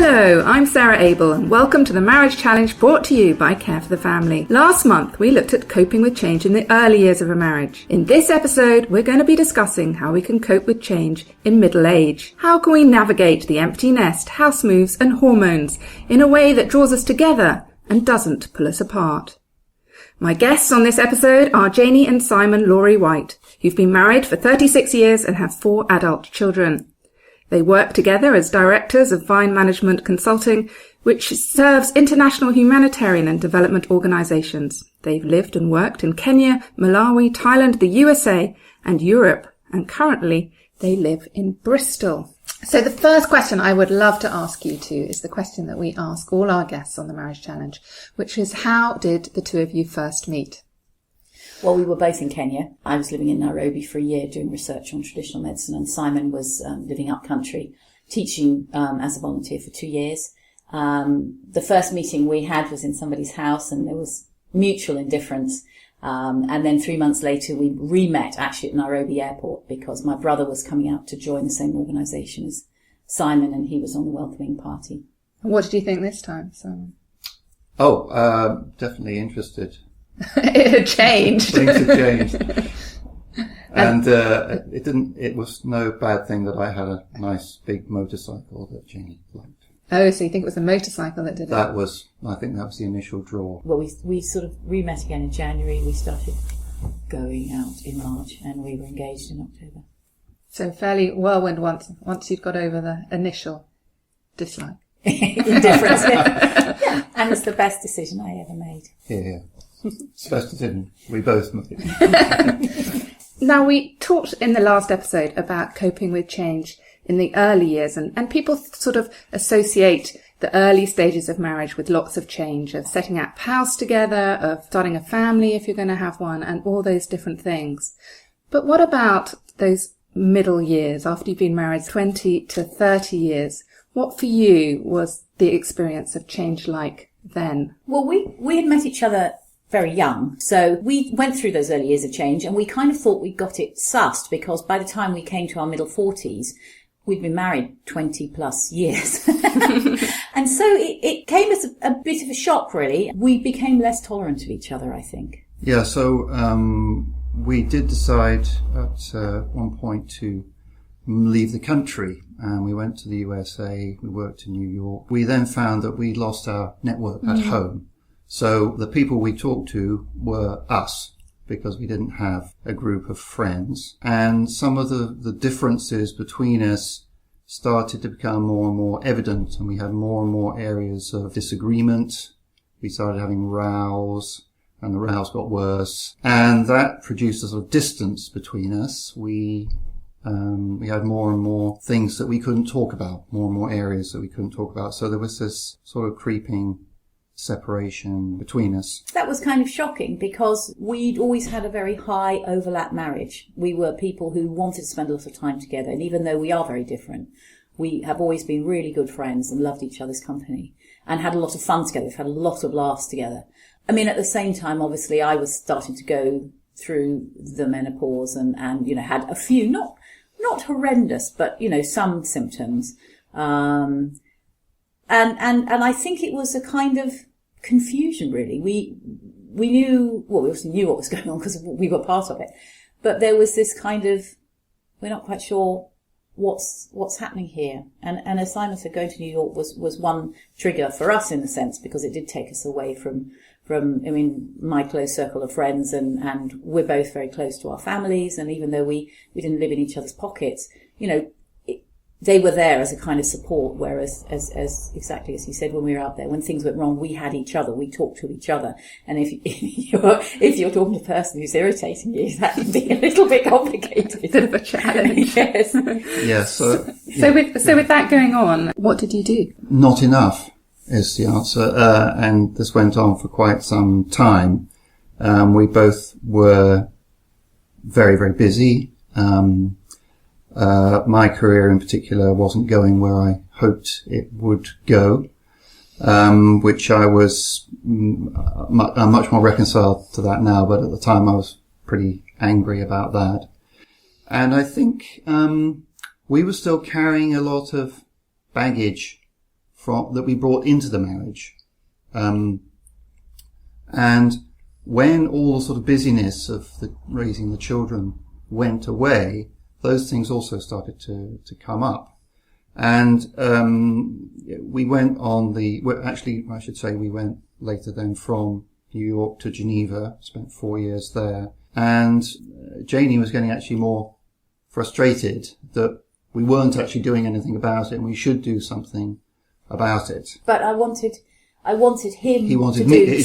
Hello, I'm Sarah Abel and welcome to the Marriage Challenge brought to you by Care for the Family. Last month we looked at coping with change in the early years of a marriage. In this episode we're going to be discussing how we can cope with change in middle age. How can we navigate the empty nest, house moves and hormones in a way that draws us together and doesn't pull us apart? My guests on this episode are Janey and Simon Lawry-White, who've been married for 36 years and have 4 adult children. They work together as directors of Vine Management Consulting, which serves international humanitarian and development organisations. They've lived and worked in Kenya, Malawi, Thailand, the USA and Europe, and currently they live in Bristol. So the first question I would love to ask you two is the question that we ask all our guests on the Marriage Challenge, which is, how did the two of you first meet? Well, we were both in Kenya. I was living in Nairobi for a year doing research on traditional medicine, and Simon was living up country, teaching as a volunteer for 2 years. The first meeting we had was in somebody's house, and there was mutual indifference. And then 3 months later, we re-met actually at Nairobi airport because my brother was coming out to join the same organisation as Simon, and he was on the welcoming party. What did you think this time, Simon? Definitely interested. It had changed. Things had changed. And it was no bad thing that I had a nice big motorcycle that Janey liked. Oh, so you think it was a motorcycle that did it? I think that was the initial draw. Well, we sort of re-met again in January. We started going out in March, and we were engaged in October. So fairly whirlwind once you'd got over the initial dislike. Indifference. Yeah, and it's the best decision I ever made. Yeah. It's the best decision we both made. Now, we talked in the last episode about coping with change in the early years, and people sort of associate the early stages of marriage with lots of change, of setting up house together, of starting a family if you're going to have one, and all those different things. But what about those middle years, after you've been married 20 to 30 years? What for you was the experience of change like then? Well, we had met each other very young. So we went through those early years of change, and we kind of thought we got it sussed, because by the time we came to our middle 40s, we'd been married 20 plus years. And so it came as a bit of a shock, really. We became less tolerant of each other, I think. Yeah, so we did decide at one point to leave the country, and we went to the USA, we worked in New York. We then found that we'd lost our network at home. So the people we talked to were us, because we didn't have a group of friends. And some of the differences between us started to become more and more evident, and we had more and more areas of disagreement. We started having rows, and the rows got worse. And that produced a sort of distance between us. We had more and more things that we couldn't talk about, more and more areas that we couldn't talk about. So there was this sort of creeping separation between us. That was kind of shocking, because we'd always had a very high overlap marriage. We were people who wanted to spend a lot of time together, and even though we are very different, we have always been really good friends and loved each other's company and had a lot of fun together. We've had a lot of laughs together. I mean, at the same time, obviously, I was starting to go through the menopause and had a few, not horrendous, but, some symptoms. And I think it was a kind of confusion, really. We knew, well, we obviously knew what was going on because we were part of it, but there was this kind of, we're not quite sure what's happening here. And as Simon said, going to New York was one trigger for us, in a sense, because it did take us away from my close circle of friends, and we're both very close to our families, and even though we didn't live in each other's pockets, they were there as a kind of support, whereas, as exactly as you said, when we were out there, when things went wrong, we had each other, we talked to each other. And if you're talking to a person who's irritating you, that can be a little bit complicated. A bit of a challenge. Yes. Yeah, so with that going on, what did you do? Not enough is the answer. And this went on for quite some time. We both were very, very busy. My career in particular wasn't going where I hoped it would go, which I was I'm much more reconciled to that now, but at the time I was pretty angry about that. And I think we were still carrying a lot of baggage that we brought into the marriage. And when all the sort of busyness of raising the children went away, those things also started to come up. And we went on we went later then from New York to Geneva, spent 4 years there. And Janey was getting actually more frustrated that we weren't actually doing anything about it, and we should do something about it. But I wanted him She wanted me to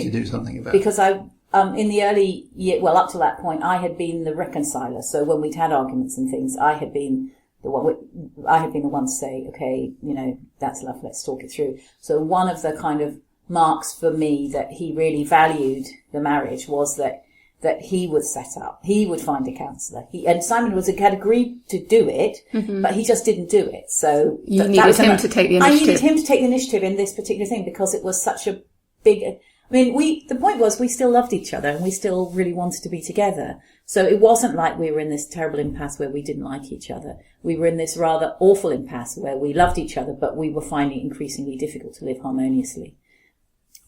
do something about it. Because in the early year, well, up to that point, I had been the reconciler. So when we'd had arguments and things, I had been the one to say, okay, that's enough, let's talk it through. So one of the kind of marks for me that he really valued the marriage was that he would he would find a counsellor. And Simon had agreed to do it, but he just didn't do it. So you needed him to take the initiative. I needed him to take the initiative in this particular thing because it was such a big, the point was we still loved each other and we still really wanted to be together. So it wasn't like we were in this terrible impasse where we didn't like each other. We were in this rather awful impasse where we loved each other, but we were finding it increasingly difficult to live harmoniously.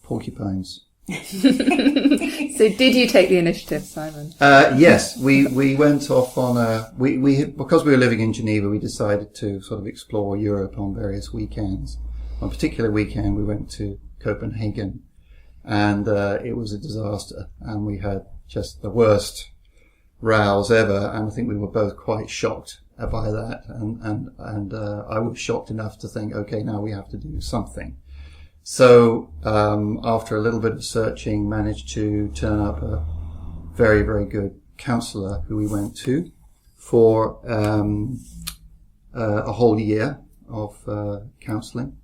Porcupines. So did you take the initiative, Simon? Yes, we went off on because we were living in Geneva, we decided to sort of explore Europe on various weekends. On a particular weekend, we went to Copenhagen, and it was a disaster, and we had just the worst rows ever, and I think we were both quite shocked by that, and I was shocked enough to think, okay, now we have to do something. So, after a little bit of searching, managed to turn up a very, very good counsellor who we went to for a whole year of counselling,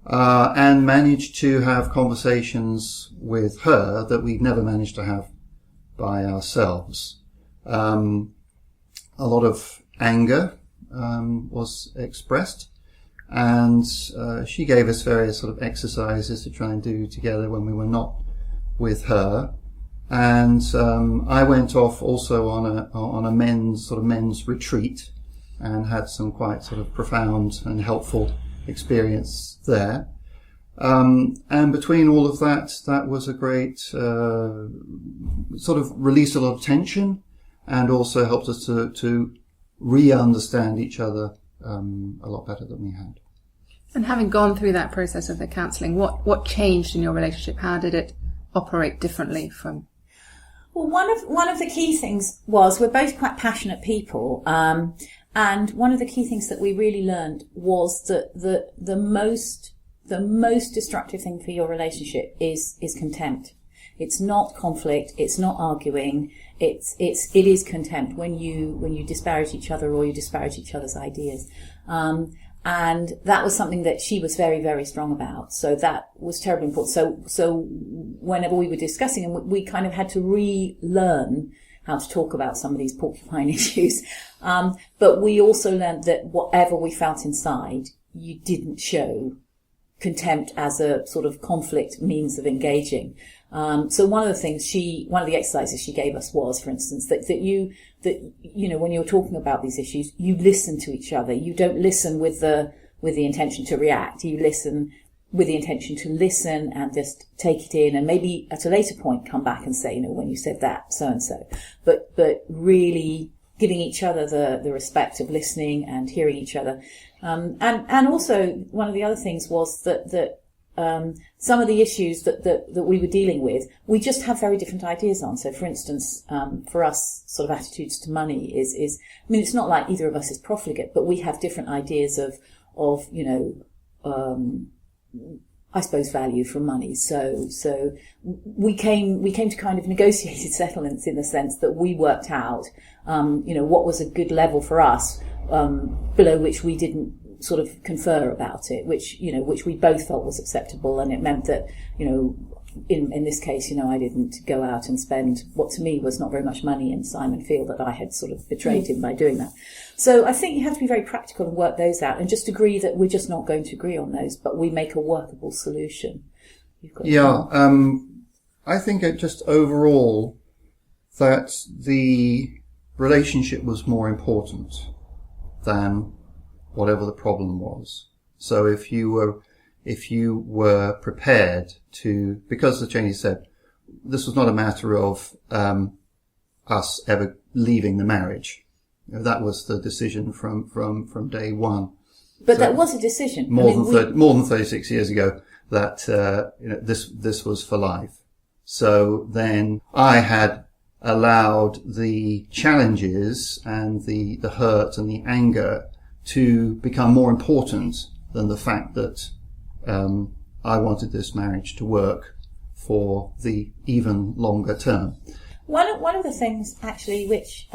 and managed to have conversations with her that we'd never managed to have by ourselves. A lot of anger was expressed. And she gave us various sort of exercises to try and do together when we were not with her. And I went off also on a men's retreat and had some quite sort of profound and helpful experience there. And between all of that was a great sort of released a lot of tension and also helped us to re-understand each other a lot better than we had. And having gone through that process of the counselling, what changed in your relationship? How did it operate differently from? Well, one of the key things was we're both quite passionate people, and one of the key things that we really learned was that the most destructive thing for your relationship is contempt. It's not conflict. It's not arguing. It is contempt when you disparage each other or you disparage each other's ideas. And that was something that she was very, very strong about. So that was terribly important. So whenever we were discussing, and we kind of had to relearn how to talk about some of these porcupine issues. But we also learned that whatever we felt inside, you didn't show contempt as a sort of conflict means of engaging. So one of the exercises she gave us was, for instance, that when you're talking about these issues, you listen to each other. You don't listen with the intention to react. You listen with the intention to listen and just take it in, and maybe at a later point come back and say, when you said that, so and so. But really giving each other the respect of listening and hearing each other. And also one of the other things was that some of the issues that we were dealing with, we just have very different ideas on. So, for instance, for us, sort of attitudes to money is it's not like either of us is profligate, but we have different ideas of I suppose value from money. So we came to kind of negotiated settlements in the sense that we worked out, what was a good level for us, below which we didn't sort of confer about it, which we both felt was acceptable. And it meant that, in this case, I didn't go out and spend what to me was not very much money, and Simon feel that I had sort of betrayed him by doing that. So I think you have to be very practical and work those out and just agree that we're just not going to agree on those, but we make a workable solution. I think it just overall that the relationship was more important than whatever the problem was. So if you were prepared to, because as Janey said, this was not a matter of us ever leaving the marriage. That was the decision from day one. But that was a decision. More than 36 years ago, that this was for life. So then I had allowed the challenges and the hurt and the anger to become more important than the fact that I wanted this marriage to work for the even longer term. One of the things actually which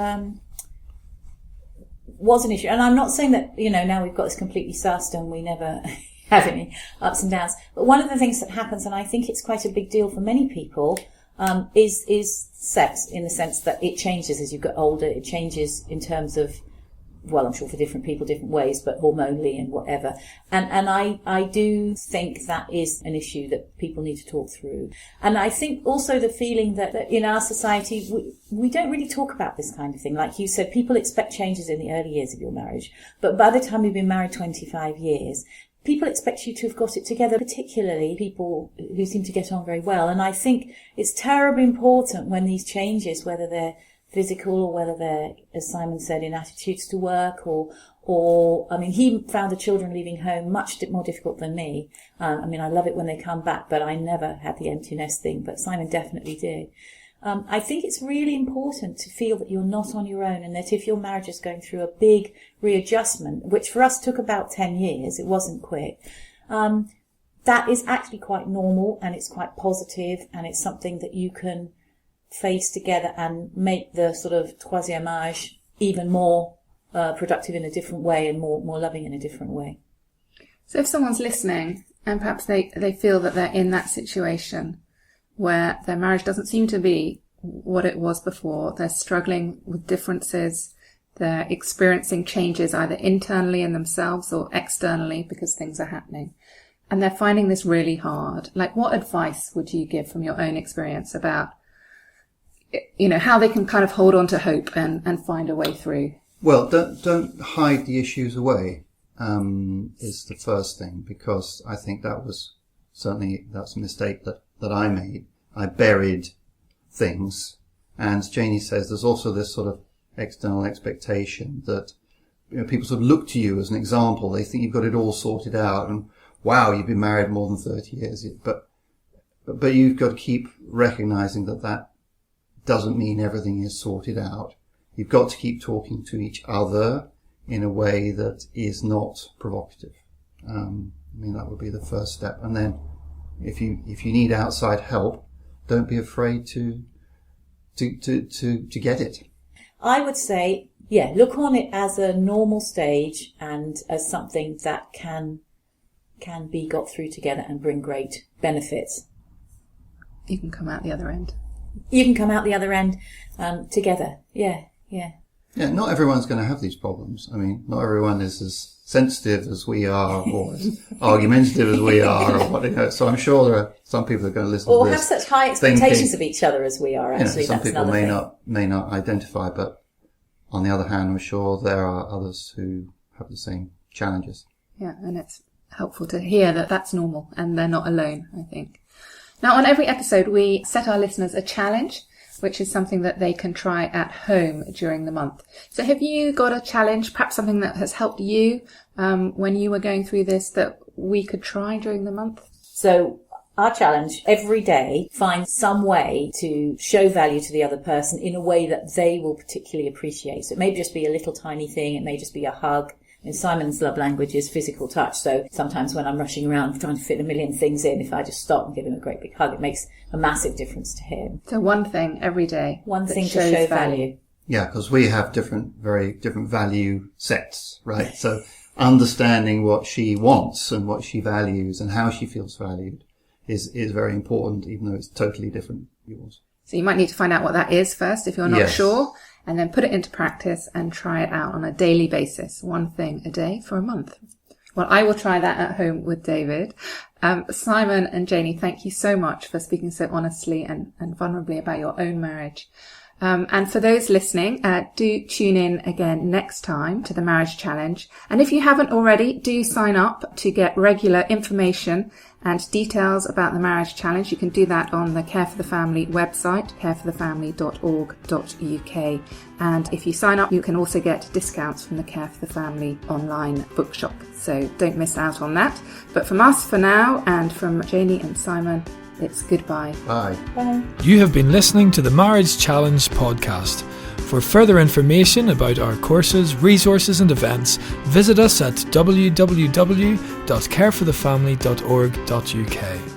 was an issue, and I'm not saying that now we've got this completely sussed and we never have any ups and downs, but one of the things that happens, and I think it's quite a big deal for many people, is sex, in the sense that it changes as you get older. It changes in terms of, well, I'm sure for different people, different ways, but hormonally and whatever. And I do think that is an issue that people need to talk through. And I think also the feeling that in our society, we don't really talk about this kind of thing. Like you said, people expect changes in the early years of your marriage. But by the time you've been married 25 years, people expect you to have got it together, particularly people who seem to get on very well. And I think it's terribly important when these changes, whether they're physical or whether they're, as Simon said, in attitudes to work or I mean, he found the children leaving home much more difficult than me. I mean, I love it when they come back, but I never had the empty nest thing, but Simon definitely did. I think it's really important to feel that you're not on your own, and that if your marriage is going through a big readjustment, which for us took about 10 years, it wasn't quick, that is actually quite normal, and it's quite positive, and it's something that you can face together and make the sort of troisième âge even more productive in a different way and more loving in a different way. So if someone's listening and perhaps they feel that they're in that situation where their marriage doesn't seem to be what it was before, they're struggling with differences, they're experiencing changes either internally in themselves or externally because things are happening, and they're finding this really hard, like what advice would you give from your own experience about how they can kind of hold on to hope and find a way through? Well, don't hide the issues away, is the first thing, because I think that's a mistake that I made. I buried things, and Janey says there's also this sort of external expectation that people sort of look to you as an example. They think you've got it all sorted out, and wow, you've been married more than 30 years. But you've got to keep recognizing that doesn't mean everything is sorted out. You've got to keep talking to each other in a way that is not provocative. That would be the first step. And then if you need outside help, don't be afraid to get it. I would say, look on it as a normal stage and as something that can be got through together and bring great benefits. You can come out the other end. Together. Yeah. Yeah, not everyone's going to have these problems. I mean, not everyone is as sensitive as we are or as argumentative as we are or what. So I'm sure there are some people who are going to listen to this. Or have such high expectations of each other as we are, actually. Some people may not identify, but on the other hand, I'm sure there are others who have the same challenges. Yeah, and it's helpful to hear that that's normal and they're not alone, I think. Now, on every episode, we set our listeners a challenge, which is something that they can try at home during the month. So have you got a challenge, perhaps something that has helped you when you were going through this, that we could try during the month? So our challenge, every day, find some way to show value to the other person in a way that they will particularly appreciate. So it may just be a little tiny thing. It may just be a hug. And Simon's love language is physical touch. So sometimes when I'm rushing around trying to fit a million things in, if I just stop and give him a great big hug, it makes a massive difference to him. So one thing every day. One thing to show value. Yeah, because we have very different value sets, right? So understanding what she wants and what she values and how she feels valued is very important, even though it's totally different to yours. So you might need to find out what that is first if you're not sure, and then put it into practice and try it out on a daily basis. One thing a day for a month. Well, I will try that at home with David. Simon and Janey, thank you so much for speaking so honestly and vulnerably about your own marriage. And for those listening, do tune in again next time to the Marriage Challenge. And if you haven't already, do sign up to get regular information and details about the Marriage Challenge. You can do that on the Care for the Family website, careforthefamily.org.uk. And if you sign up, you can also get discounts from the Care for the Family online bookshop. So don't miss out on that. But from us for now, and from Janey and Simon, it's goodbye. Bye. Bye. You have been listening to the Marriage Challenge podcast. For further information about our courses, resources and events, visit us at www.careforthefamily.org.uk.